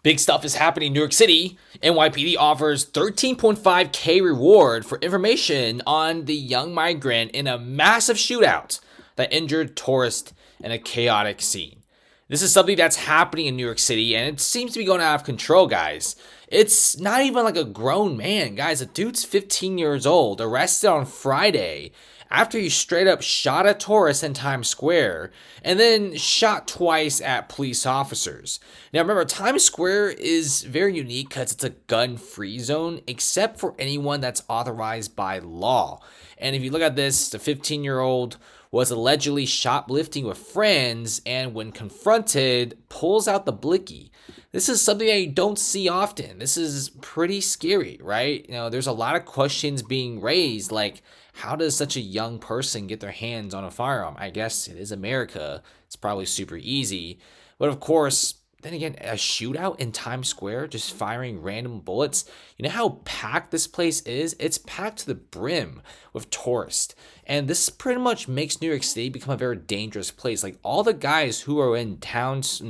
Big stuff is happening in New York City. NYPD offers 13.5K reward for information on the young migrant in a massive shootout that injured tourists in a chaotic scene. This is something that's happening in New York City, and it seems to be going out of control, guys. It's not even like a grown man, guys. A dude's 15 years old, arrested on Friday after he straight up shot a tourist in Times Square and then shot twice at police officers. Now remember, Times Square is very unique because it's a gun-free zone except for anyone that's authorized by law. And if you look at this, the 15-year-old was allegedly shoplifting with friends and when confronted, pulls out the blicky. This is something that you don't see often. This is pretty scary, right? There's a lot of questions being raised, like how does such a young person get their hands on a firearm? I guess it is America. It's probably super easy. But of course, then again, a shootout in Times Square, just firing random bullets. You know how packed this place is? It's packed to the brim with tourists. And this pretty much makes New York City become a very dangerous place. Like all the guys who are in Times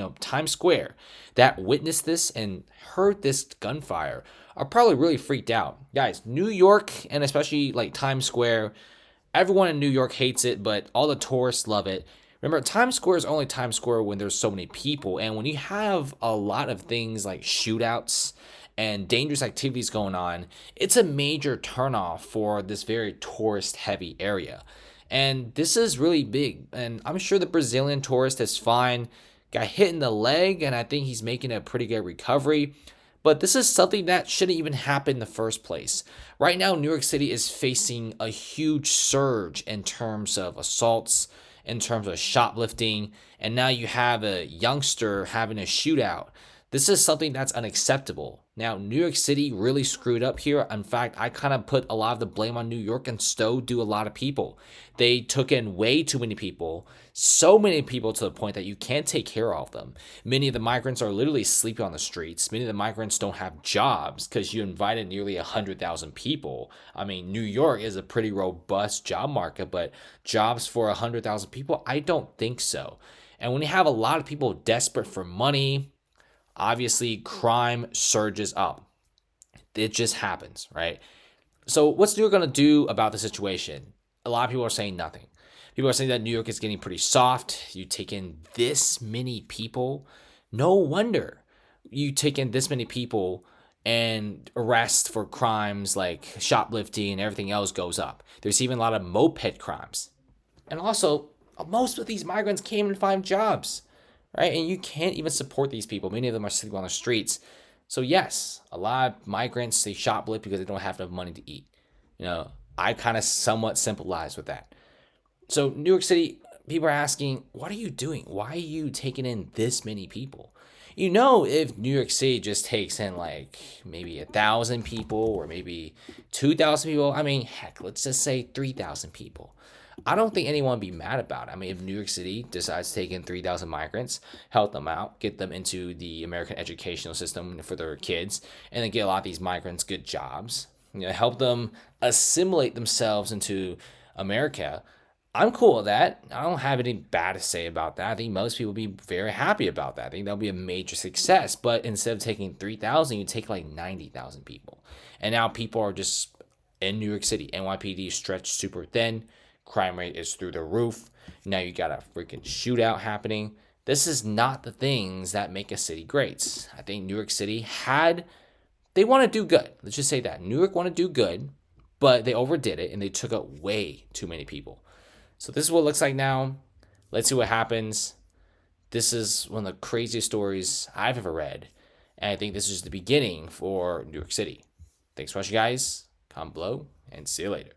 Square that witnessed this and heard this gunfire are probably really freaked out. Guys, New York, and especially like Times Square, everyone in New York hates it, but all the tourists love it. Remember, Times Square is only Times Square when there's so many people. And when you have a lot of things like shootouts and dangerous activities going on, it's a major turnoff for this very tourist-heavy area. And this is really big. And I'm sure the Brazilian tourist is fine. Got hit in the leg, and I think he's making a pretty good recovery. But this is something that shouldn't even happen in the first place. Right now, New York City is facing a huge surge in terms of assaults, in terms of shoplifting, and now you have a youngster having a shootout. This is something that's unacceptable. Now, New York City really screwed up here. In fact, I kind of put a lot of the blame on New York, and so do a lot of people. They took in way too many people, so many people to the point that you can't take care of them. Many of the migrants are literally sleeping on the streets. Many of the migrants don't have jobs because you invited nearly 100,000 people. I mean, New York is a pretty robust job market, but jobs for 100,000 people, I don't think so. And when you have a lot of people desperate for money, obviously, crime surges up. It just happens, right? So what's New York going to do about the situation? A lot of people are saying nothing. People are saying that New York is getting pretty soft. You take in this many people. No wonder you take in this many people and arrest for crimes like shoplifting and everything else goes up. There's even a lot of moped crimes. And also, most of these migrants came and find jobs. Right? And you can't even support these people. Many of them are sleeping on the streets. So yes, a lot of migrants, they shoplift because they don't have enough money to eat. I kind of somewhat sympathize with that. So New York City, people are asking, what are you doing? Why are you taking in this many people? If New York City just takes in like maybe 1,000 people or maybe 2,000 people, I mean, heck, let's just say 3,000 people. I don't think anyone would be mad about it. I mean, if New York City decides to take in 3,000 migrants, help them out, get them into the American educational system for their kids, and then get a lot of these migrants good jobs, help them assimilate themselves into America, I'm cool with that. I don't have anything bad to say about that. I think most people would be very happy about that. I think that'll be a major success. But instead of taking 3,000, you take like 90,000 people. And now people are just in New York City. NYPD stretched super thin. Crime rate is through the roof. Now you got a freaking shootout happening. This is not the things that make a city great. I think New York City they want to do good. Let's just say that. New York want to do good, but they overdid it and they took out way too many people. So this is what it looks like now. Let's see what happens. This is one of the craziest stories I've ever read. And I think this is the beginning for New York City. Thanks for watching, guys. Comment below and see you later.